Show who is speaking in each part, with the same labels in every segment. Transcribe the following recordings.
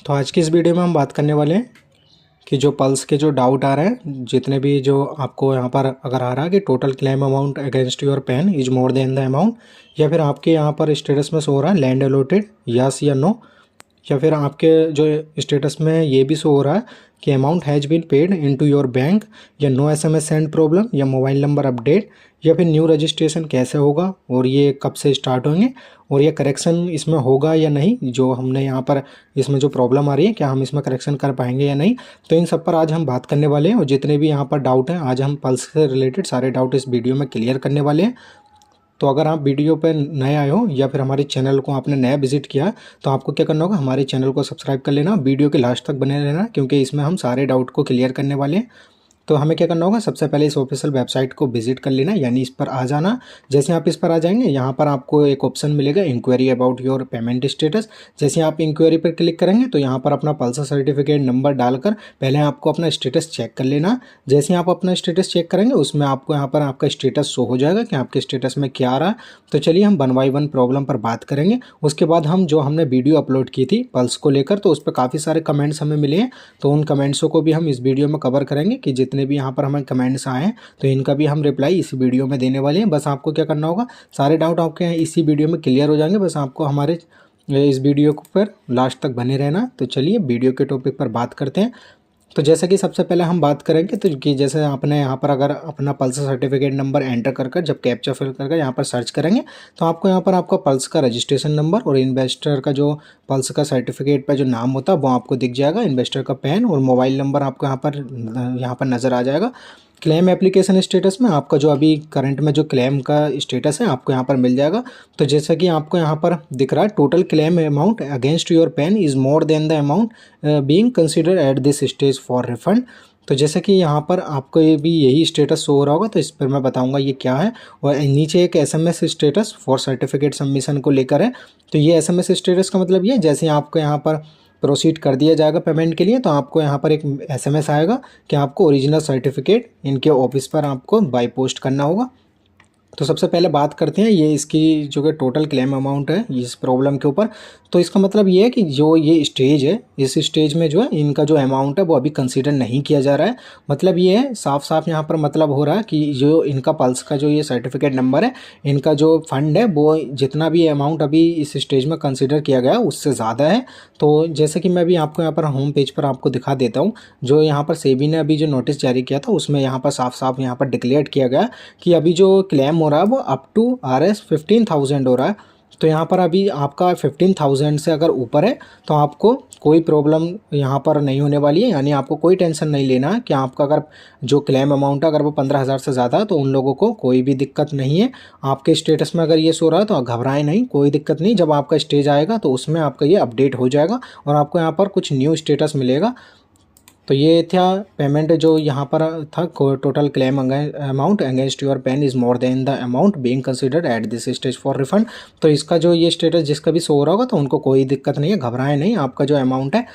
Speaker 1: तो आज की इस वीडियो में हम बात करने वाले हैं कि जो पल्स के जो डाउट आ रहे हैं, जितने भी जो आपको यहाँ पर अगर आ रहा है कि total claim amount against your PAN is more than the amount, या फिर आपके यहाँ पर स्टेटस में शो हो रहा है लैंड अलॉटेड यस या नो, या फिर आपके जो स्टेटस में ये भी शो हो रहा है कि amount has been paid into your bank, या नो एसएमएस सेंड प्रॉब्लम, या मोबाइल नंबर अपडेट, या फिर न्यू रजिस्ट्रेशन कैसे होगा और ये कब से स्टार्ट होंगे, और ये करेक्शन इसमें होगा या नहीं, जो हमने यहाँ पर इसमें जो प्रॉब्लम आ रही है क्या हम इसमें करेक्शन कर पाएंगे या नहीं। तो इन सब पर आज हम बात करने वाले हैं, और जितने भी यहाँ पर डाउट हैं आज हम पल्स से रिलेटेड सारे डाउट इस वीडियो में क्लियर करने वाले हैं। तो अगर आप वीडियो पर नए आए हो या फिर हमारे चैनल को आपने नया विजिट किया, तो आपको क्या करना होगा, हमारे चैनल को सब्सक्राइब कर लेना, वीडियो के लास्ट तक बने रहना, क्योंकि इसमें हम सारे डाउट को क्लियर करने वाले हैं। तो हमें क्या करना होगा, सबसे पहले इस ऑफिशियल वेबसाइट को विजिट कर लेना, यानी इस पर आ जाना। जैसे आप इस पर आ जाएंगे, यहाँ पर आपको एक ऑप्शन मिलेगा inquiry about your payment status. जैसे आप इंक्वायरी पर क्लिक करेंगे तो यहाँ पर अपना पल्सर सर्टिफिकेट नंबर डालकर पहले आपको अपना स्टेटस चेक कर लेना। जैसे आप अपना स्टेटस चेक करेंगे उसमें आपको यहाँ पर आपका स्टेटस शो हो जाएगा कि आपके स्टेटस में क्या आ रहा है। तो चलिए हम 1 बाय 1 प्रॉब्लम पर बात करेंगे। उसके बाद हम जो हमने वीडियो अपलोड की थी पल्स को लेकर, तो उस पर काफ़ी सारे कमेंट्स हमें मिले हैं, तो उन कमेंट्सों को भी हम इस वीडियो में कवर करेंगे कि जितने भी यहाँ पर हमें कमेंट्स आए हैं तो इनका भी हम रिप्लाई इसी वीडियो में देने वाले हैं। बस आपको क्या करना होगा, सारे डाउट आपके यहाँ इसी वीडियो में क्लियर हो जाएंगे, बस आपको हमारे इस वीडियो पर लास्ट तक बने रहना। तो चलिए वीडियो के टॉपिक पर बात करते हैं। तो जैसे कि सबसे पहले हम बात करेंगे तो कि जैसे आपने यहाँ पर अगर अपना पल्स सर्टिफिकेट नंबर एंटर कर जब कैप्चा फिल कर यहाँ पर सर्च करेंगे तो आपको यहाँ पर आपका पल्स का रजिस्ट्रेशन नंबर और इन्वेस्टर का जो पल्स का सर्टिफिकेट पर जो नाम होता है वो आपको दिख जाएगा, इन्वेस्टर का पैन और मोबाइल नंबर आपको यहाँ पर नज़र आ जाएगा। क्लेम एप्लीकेशन स्टेटस में आपका जो अभी करंट में जो क्लेम का स्टेटस है आपको यहाँ पर मिल जाएगा। तो जैसा कि आपको यहाँ पर दिख रहा है total claim amount against your PAN is more than the amount being considered at this stage for refund. तो जैसे कि यहाँ पर आपको ये भी यही स्टेटस शो हो रहा होगा, तो इस पर मैं बताऊंगा ये क्या है। और नीचे एक SMS status for certificate submission को लेकर है। तो ये एसएमएस स्टेटस का मतलब ये जैसे आपको यहाँ पर प्रोसीड कर दिया जाएगा पेमेंट के लिए, तो आपको यहाँ पर एक एसएमएस आएगा कि आपको ओरिजिनल सर्टिफिकेट इनके ऑफिस पर आपको बाय पोस्ट करना होगा। तो सबसे पहले बात करते हैं ये इसकी जो कि टोटल क्लेम अमाउंट है इस प्रॉब्लम के ऊपर। तो इसका मतलब ये है कि जो ये स्टेज है इस स्टेज में जो है इनका जो अमाउंट है वो अभी कंसीडर नहीं किया जा रहा है। मतलब ये है साफ साफ यहाँ पर मतलब हो रहा है कि जो इनका पल्स का जो ये सर्टिफिकेट नंबर है, इनका जो फंड है वो जितना भी अमाउंट अभी इस स्टेज में कंसिडर किया गया उससे ज़्यादा है। तो जैसे कि मैं भी आपको यहाँ पर होम पेज पर आपको दिखा देता हूँ, जो यहाँ पर सेबी ने अभी जो नोटिस जारी किया था उसमें यहाँ पर साफ साफ यहाँ पर डिक्लेयर किया गया कि अभी जो क्लेम हो रहा है वो अप टू RS 15,000 हो रहा है। तो यहाँ पर अभी आपका 15,000 से अगर ऊपर है तो आपको कोई प्रॉब्लम यहाँ पर नहीं होने वाली है, यानी आपको कोई टेंशन नहीं लेना है कि आपका अगर जो क्लेम अमाउंट है अगर वो 15,000 से ज़्यादा है तो उन लोगों को कोई भी दिक्कत नहीं है। आपके स्टेटस में अगर ये सो रहा है तो घबराएं नहीं, कोई दिक्कत नहीं। जब आपका स्टेज आएगा तो उसमें आपका ये अपडेट हो जाएगा और आपको यहाँ पर कुछ न्यू स्टेटस मिलेगा। तो ये था पेमेंट जो यहाँ पर था, total claim amount against your PAN is more than the amount being considered at this stage for refund. तो इसका जो ये स्टेटस जिसका भी शो हो रहा होगा तो उनको कोई दिक्कत नहीं है, घबराएं नहीं, आपका जो अमाउंट है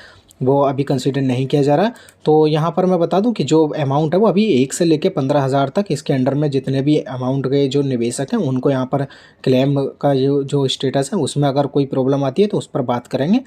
Speaker 1: वो अभी कंसिडर नहीं किया जा रहा। तो यहाँ पर मैं बता दूं कि जो अमाउंट है वो अभी 1 से लेकर 15,000 तक इसके अंडर में जितने भी अमाउंट के जो निवेशक हैं उनको यहाँ पर क्लेम का जो स्टेटस है उसमें अगर कोई प्रॉब्लम आती है तो उस पर बात करेंगे।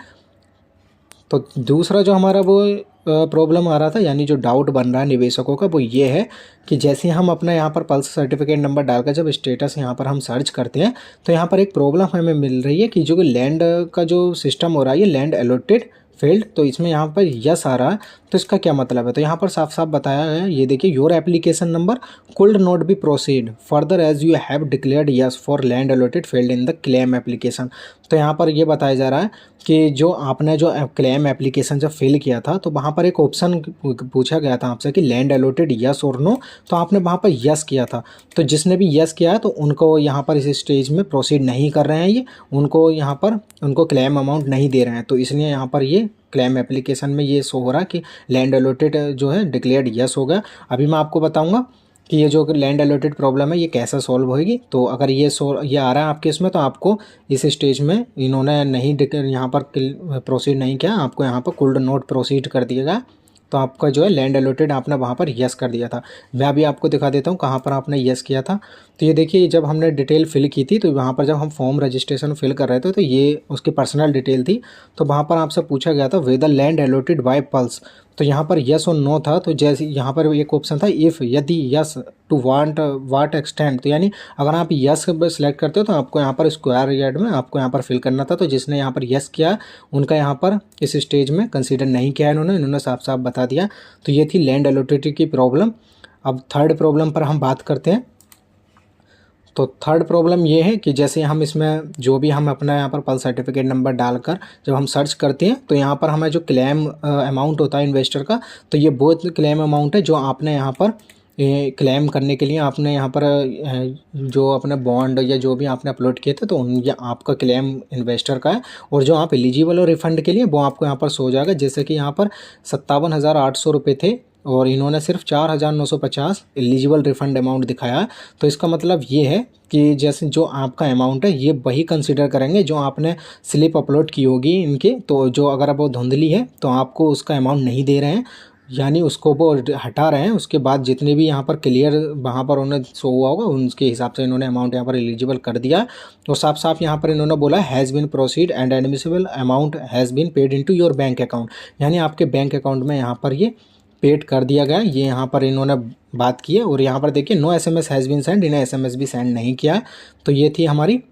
Speaker 1: तो दूसरा जो हमारा वो प्रॉब्लम आ रहा था, यानी जो डाउट बन रहा है निवेशकों का, वो ये है कि जैसे हम अपना यहाँ पर पल्स सर्टिफिकेट नंबर डालकर जब स्टेटस यहाँ पर हम सर्च करते हैं तो यहाँ पर एक प्रॉब्लम हमें मिल रही है कि जो लैंड का जो सिस्टम हो रहा है ये लैंड अलॉटेड फील्ड, तो इसमें यहाँ पर यस आ रहा है। तो इसका क्या मतलब है, तो यहाँ पर साफ साफ बताया है, ये देखिए your application number could not be proceed further as you have declared yes for land allotted field in the claim application. तो यहाँ पर ये बताया जा रहा है कि जो आपने जो क्लेम एप्लीकेशन जब फिल किया था तो वहाँ पर एक ऑप्शन पूछा गया था आपसे कि लैंड अलॉटेड यस और नो, तो आपने वहाँ पर यस किया था। तो जिसने भी यस किया है तो उनको यहाँ पर इस स्टेज में प्रोसीड नहीं कर रहे हैं, ये उनको यहाँ पर उनको क्लेम अमाउंट नहीं दे रहे हैं। तो इसलिए यहाँ पर ये क्लेम एप्लीकेशन में ये शो हो रहा है कि लैंड अलॉटेड जो है डिक्लेयर्ड यस हो गया। अभी मैं आपको बताऊंगा कि ये जो लैंड अलॉटेड प्रॉब्लम है ये कैसे सॉल्व होएगी। तो अगर ये आ रहा है आपके इसमें तो आपको इस स्टेज में इन्होंने नहीं यहाँ पर प्रोसीड नहीं किया, आपको यहाँ पर कुड नॉट प्रोसीड कर दिया गया। तो आपका जो है लैंड अलॉटेड आपने वहाँ पर यस कर दिया था। मैं अभी आपको दिखा देता हूँ कहाँ पर आपने यस किया था। तो ये देखिए जब हमने डिटेल फिल की थी तो वहाँ पर जब हम फॉर्म रजिस्ट्रेशन फिल कर रहे थे तो ये उसकी पर्सनल डिटेल थी। तो वहाँ पर आपसे पूछा गया था whether land allotted by Pearls, तो यहाँ पर यस और नो था। तो जैसे यहाँ पर एक ऑप्शन था इफ़, यदि, यस, टू वाट एक्सटेंड। तो यानी अगर आप यस सेलेक्ट करते हो तो आपको यहाँ पर स्क्वायर यार्ड में आपको यहाँ पर फिल करना था। तो जिसने यहाँ पर यस किया उनका यहाँ पर इस स्टेज में कंसीडर नहीं किया इन्होंने साफ साफ बता दिया। तो ये थी लैंड अलॉटेड की प्रॉब्लम। अब थर्ड प्रॉब्लम पर हम बात करते हैं। तो थर्ड प्रॉब्लम ये है कि जैसे हम इसमें जो भी हम अपना यहाँ पर पल सर्टिफिकेट नंबर डालकर जब हम सर्च करते हैं तो यहाँ पर हमें जो क्लेम अमाउंट होता है इन्वेस्टर का, तो ये वो क्लेम अमाउंट है जो आपने यहाँ पर क्लेम करने के लिए आपने यहाँ पर जो अपने बॉन्ड या जो भी आपने अपलोड किए थे तो ये आपका क्लेम इन्वेस्टर का है। और जो आप एलिजिबल हो रिफ़ंड के लिए वो आपको यहाँ पर सो हो जाएगा। जैसे कि यहाँ पर 57,800 रुपये थे और इन्होंने सिर्फ 4,950 एलिजिबल रिफ़ंड अमाउंट दिखाया है। तो इसका मतलब ये है कि जैसे जो आपका अमाउंट है ये वही कंसिडर करेंगे जो आपने स्लिप अपलोड की होगी इनके। तो जो अगर वो धुंधली है तो आपको उसका अमाउंट नहीं दे रहे हैं, यानी उसको वो हटा रहे हैं। उसके बाद जितने भी यहाँ पर क्लियर वहाँ पर उन्हें शो हुआ होगा उनके हिसाब से इन्होंने अमाउंट यहाँ पर एलिजिबल कर दिया। और साफ साफ यहाँ पर इन्होंने बोला has been proceed and admissible amount has been paid into your bank account, यानी आपके बैंक अकाउंट में यहाँ पर ये पेड कर दिया गया। ये यहाँ पर इन्होंने बात की है। और यहाँ पर देखिए no SMS has been send, इन्हें SMS भी सेंड नहीं किया। तो ये थी हमारी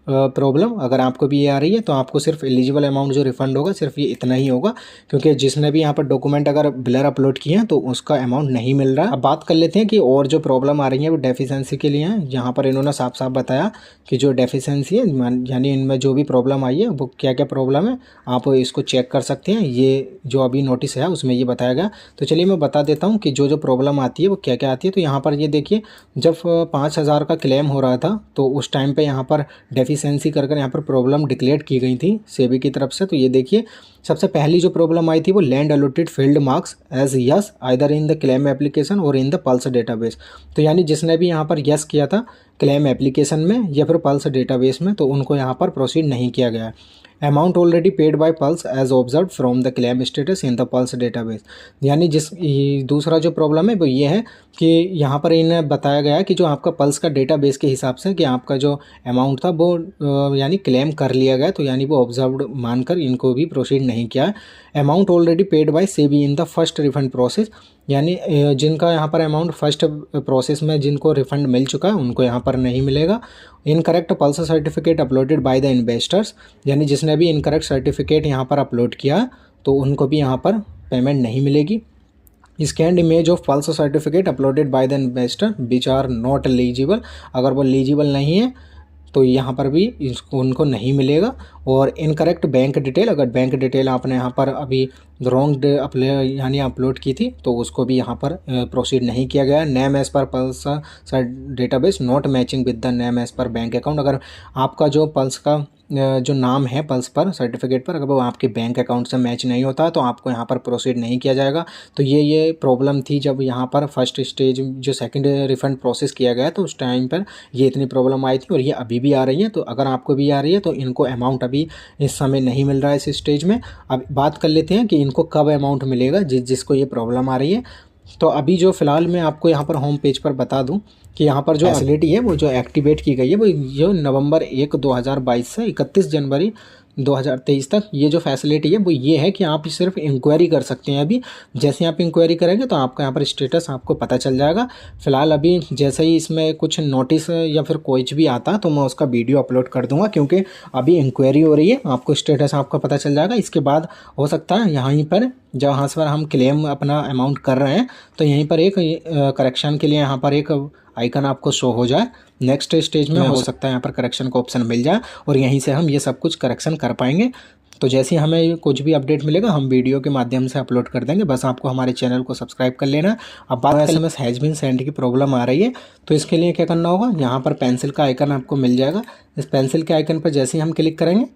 Speaker 1: प्रॉब्लम। अगर आपको भी ये आ रही है तो आपको सिर्फ एलिजिबल अमाउंट जो रिफ़ंड होगा सिर्फ ये इतना ही होगा, क्योंकि जिसने भी यहाँ पर डॉक्यूमेंट अगर ब्लर अपलोड किए हैं तो उसका अमाउंट नहीं मिल रहा है। अब बात कर लेते हैं कि और जो प्रॉब्लम आ रही है वो डेफिशिएंसी के लिए है। यहाँ पर इन्होंने साफ साफ बताया कि जो डेफिशिएंसी है यानी इनमें जो भी प्रॉब्लम आई है वो क्या क्या प्रॉब्लम है आप इसको चेक कर सकते हैं। ये जो अभी नोटिस है उसमें ये बताया गया। तो चलिए मैं बता देता हूँ कि जो प्रॉब्लम आती है वो क्या क्या आती है। तो यहाँ पर ये देखिए जब 5,000 का क्लेम हो रहा था तो उस टाइम पर यहाँ पर डेफिशिएंसी कर यहाँ पर प्रॉब्लम डिक्लेयर की गई थी सेबी की तरफ से। तो ये देखिए सबसे पहली जो प्रॉब्लम आई थी वो land allotted field marks as yes either in the claim application और इन द पल्स डेटाबेस। तो यानी जिसने भी यहाँ पर यस किया था क्लेम एप्लीकेशन में या फिर पल्स डेटाबेस में तो उनको यहाँ पर प्रोसीड नहीं किया गया। Amount already paid by Pearls as observe from the claim status in the Pearls database. यानी दूसरा जो प्रॉब्लम है वो ये है कि यहाँ पर इन्हें बताया गया कि जो आपका पल्स का डेटाबेस के हिसाब से कि आपका जो अमाउंट था वो यानी क्लेम कर लिया गया। तो यानी वो ऑब्जर्व्ड मानकर इनको भी प्रोसीड नहीं किया। Amount already paid by SEBI in the first refund process, यानी जिनका यहाँ पर अमाउंट फर्स्ट प्रोसेस में जिनको रिफ़ंड मिल चुका है उनको यहाँ पर नहीं मिलेगा। Incorrect pulse certificate uploaded by the investors, यानी जिसने भी इनकरेक्ट सर्टिफिकेट यहाँ पर अपलोड किया तो उनको भी यहाँ पर पेमेंट नहीं मिलेगी। Scanned image of Pearls certificate uploaded by the investor which are not eligible, अगर वो एलिजिबल नहीं है तो यहाँ पर भी उनको नहीं मिलेगा। और इनकरेक्ट बैंक डिटेल, अगर बैंक डिटेल आपने यहाँ पर अभी रॉन्ग यानी अपलोड की थी तो उसको भी यहाँ पर प्रोसीड नहीं किया गया। Name as per pulse database not matching with the name as per bank account, अगर आपका जो पल्स का जो नाम है पल्स पर सर्टिफिकेट पर अगर वो आपके बैंक अकाउंट से मैच नहीं होता तो आपको यहाँ पर प्रोसीड नहीं किया जाएगा। तो ये प्रॉब्लम थी जब यहाँ पर फर्स्ट स्टेज जो सेकंड रिफ़ंड प्रोसेस किया गया तो उस टाइम पर ये इतनी प्रॉब्लम आई थी और ये अभी भी आ रही है। तो अगर आपको भी आ रही है तो इनको अमाउंट अभी इस समय नहीं मिल रहा है इस स्टेज में। अब बात कर लेते हैं कि इनको कब अमाउंट मिलेगा जिसको ये प्रॉब्लम आ रही है। तो अभी जो फ़िलहाल मैं आपको यहाँ पर होम पेज पर बता दूँ कि यहाँ पर जो फैसिलिटी है वो जो एक्टिवेट की गई है वो जो नवंबर 1, 2022 से 31 जनवरी 2023 तक ये जो फैसिलिटी है वो ये है कि आप सिर्फ इंक्वायरी कर सकते हैं। अभी जैसे आप इंक्वायरी करेंगे तो आपका यहाँ पर स्टेटस आपको पता चल जाएगा। फ़िलहाल अभी जैसे ही इसमें कुछ नोटिस या फिर कोई भी आता तो मैं उसका वीडियो अपलोड कर दूंगा, क्योंकि अभी इंक्वायरी हो रही है, आपको स्टेटस आपका पता चल जाएगा। इसके बाद हो सकता है यहीं पर जहाँ से हम क्लेम अपना अमाउंट कर रहे हैं तो यहीं पर एक करेक्शन के लिए यहाँ पर एक आइकन आपको शो हो जाए। नेक्स्ट स्टेज में हो सकता है यहाँ पर करेक्शन का ऑप्शन मिल जाए और यहीं से हम ये सब कुछ करेक्शन कर पाएंगे। तो जैसे ही हमें कुछ भी अपडेट मिलेगा हम वीडियो के माध्यम से अपलोड कर देंगे, बस आपको हमारे चैनल को सब्सक्राइब कर लेना। अब बात SMS हैज़ बीन सेंड की प्रॉब्लम आ रही है तो इसके लिए क्या करना होगा, यहाँ पर पेंसिल का आइकन आपको मिल जाएगा। इस पेंसिल के आइकन पर जैसे ही हम क्लिक करेंगे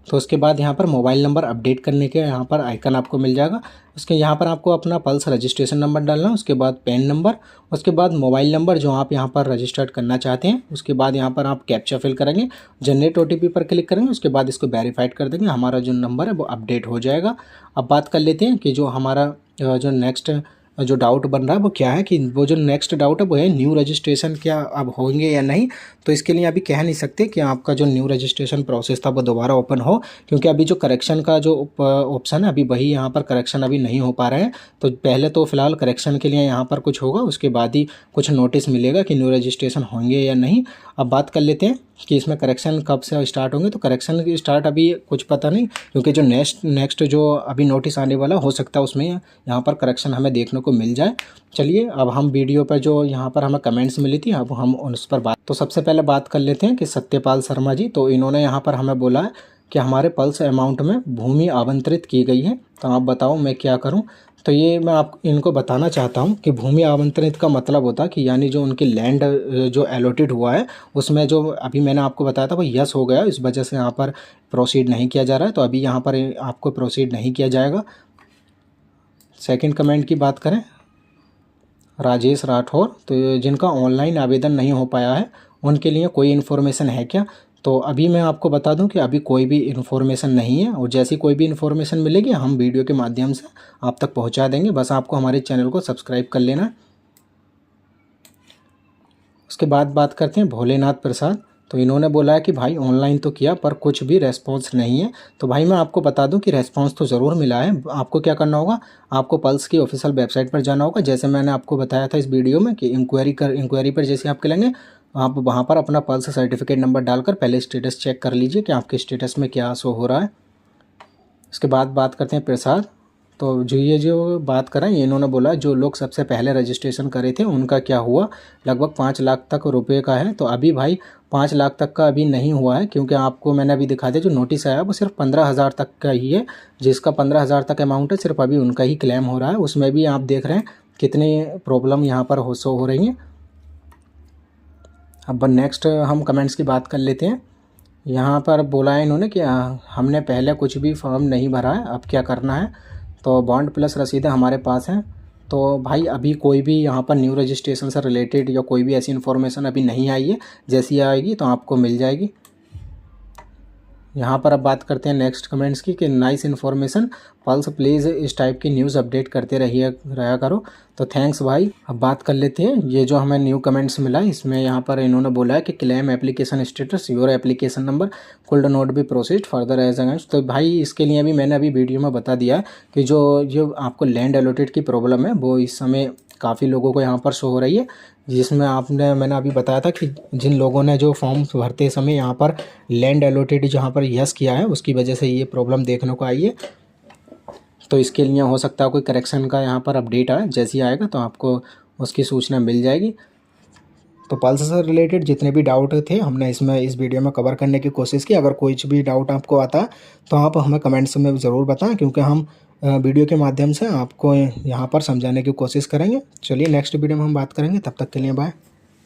Speaker 1: तो उसके बाद यहाँ पर मोबाइल नंबर अपडेट करने के यहाँ पर आइकन आपको मिल जाएगा। उसके यहाँ पर आपको अपना पल्स रजिस्ट्रेशन नंबर डालना है, उसके बाद पैन नंबर, उसके बाद मोबाइल नंबर जो आप यहाँ पर रजिस्टर्ड करना चाहते हैं, उसके बाद यहाँ पर आप कैप्चा फिल करेंगे, जनरेट OTP पर क्लिक करेंगे, उसके बाद इसको वेरीफाइड कर देंगे, हमारा जो नंबर है वो अपडेट हो जाएगा। अब बात कर लेते हैं कि जो हमारा जो नेक्स्ट जो डाउट बन रहा है वो क्या है कि वो जो नेक्स्ट डाउट है वो है न्यू रजिस्ट्रेशन क्या अब होंगे या नहीं। तो इसके लिए अभी कह नहीं सकते कि आपका जो न्यू रजिस्ट्रेशन प्रोसेस था वो दोबारा ओपन हो, क्योंकि अभी जो करेक्शन का जो ऑप्शन है अभी वही यहाँ पर करेक्शन अभी नहीं हो पा रहे हैं। तो पहले तो फिलहाल करेक्शन के लिए यहाँ पर कुछ होगा, उसके बाद ही कुछ नोटिस मिलेगा कि न्यू रजिस्ट्रेशन होंगे या नहीं। अब बात कर लेते हैं कि इसमें करेक्शन कब से स्टार्ट होंगे। तो करेक्शन की स्टार्ट अभी कुछ पता नहीं, क्योंकि जो नेक्स्ट जो अभी नोटिस आने वाला हो सकता है उसमें यहाँ पर करेक्शन हमें देखने को मिल जाए। चलिए अब हम वीडियो पर जो यहाँ पर हमें कमेंट्स मिली थी अब हम उस पर बात, तो सबसे पहले बात कर लेते हैं कि सत्यपाल शर्मा जी, तो इन्होंने यहाँ पर हमें बोला है कि हमारे पल्स अमाउंट में भूमि आवंटित की गई है, तो आप बताओ मैं क्या करूं। तो ये मैं आप इनको बताना चाहता हूं कि भूमि आवंटित का मतलब होता है कि यानी जो उनकी लैंड जो एलोटेड हुआ है उसमें जो अभी मैंने आपको बताया था वो यस हो गया, इस वजह से यहाँ पर प्रोसीड नहीं किया जा रहा है। तो अभी यहाँ पर आपको प्रोसीड नहीं किया जाएगा। सेकंड कमेंट की बात करें राजेश राठौर, तो जिनका ऑनलाइन आवेदन नहीं हो पाया है उनके लिए कोई इन्फॉर्मेशन है क्या। तो अभी मैं आपको बता दूं कि अभी कोई भी इन्फॉर्मेशन नहीं है, और जैसी कोई भी इन्फॉर्मेशन मिलेगी हम वीडियो के माध्यम से आप तक पहुंचा देंगे। बस आपको हमारे चैनल को सब्सक्राइब कर लेना। उसके बाद बात करते हैं भोलेनाथ प्रसाद, तो इन्होंने बोला है कि भाई ऑनलाइन तो किया पर कुछ भी रेस्पॉन्स नहीं है। तो भाई मैं आपको बता दूं कि रेस्पॉन्स तो ज़रूर मिला है। आपको क्या करना होगा, आपको पल्स की ऑफिशियल वेबसाइट पर जाना होगा, जैसे मैंने आपको बताया था इस वीडियो में कि इंक्वायरी पर जैसे आप करेंगे आप वहाँ पर अपना पल्स सर्टिफिकेट नंबर डालकर पहले स्टेटस चेक कर लीजिए कि आपके स्टेटस में क्या शो हो रहा है। उसके बाद बात करते हैं प्रसाद, तो जो बात करें इन्होंने बोला जो लोग सबसे पहले रजिस्ट्रेशन करे थे उनका क्या हुआ, लगभग 5 लाख तक रुपए का है। तो अभी भाई 5 लाख तक का अभी नहीं हुआ है, क्योंकि आपको मैंने अभी दिखा दिया जो नोटिस आया वो सिर्फ 15,000 तक का ही है। जिसका 15,000 तक अमाउंट है सिर्फ अभी उनका ही क्लेम हो रहा है। उसमें भी आप देख रहे हैं कितनी प्रॉब्लम यहाँ पर शो हो रही हैं। अब नेक्स्ट हम कमेंट्स की बात कर लेते हैं। यहाँ पर बोला है इन्होंने कि हमने पहले कुछ भी फॉर्म नहीं भरा है, अब क्या करना है। तो बॉन्ड प्लस रसीदें हमारे पास हैं। तो भाई अभी कोई भी यहाँ पर न्यू रजिस्ट्रेशन से रिलेटेड या कोई भी ऐसी इन्फॉर्मेशन अभी नहीं आई है, जैसी आएगी तो आपको मिल जाएगी। यहाँ पर अब बात करते हैं नेक्स्ट कमेंट्स की कि नाइस इन्फॉर्मेशन पल्स प्लीज़ इस टाइप की न्यूज़ अपडेट करते रहा करो। तो थैंक्स भाई। अब बात कर लेते हैं ये जो हमें न्यू कमेंट्स मिला है, इसमें यहाँ पर इन्होंने बोला है कि claim application status your application number could not be proceed further as against. तो भाई इसके लिए भी मैंने अभी वीडियो में बता दिया है कि जो आपको लैंड एलोटेड की प्रॉब्लम है वो इस समय काफ़ी लोगों को यहाँ पर शो हो रही है, जिसमें मैंने अभी बताया था कि जिन लोगों ने जो फॉर्म भरते समय यहाँ पर लैंड एलोटेड जहाँ पर यस किया है उसकी वजह से ये प्रॉब्लम देखने को आई है। तो इसके लिए हो सकता है कोई करेक्शन का यहाँ पर अपडेट आए, जैसे ही आएगा तो आपको उसकी सूचना मिल जाएगी। तो पल्स से रिलेटेड जितने भी डाउट थे हमने इसमें इस वीडियो में कवर करने की कोशिश की। अगर कोई भी डाउट आपको आता तो आप हमें कमेंट्स में ज़रूर बताएं, क्योंकि हम वीडियो के माध्यम से आपको यहाँ पर समझाने की कोशिश करेंगे। चलिए नेक्स्ट वीडियो में हम बात करेंगे, तब तक के लिए बाय।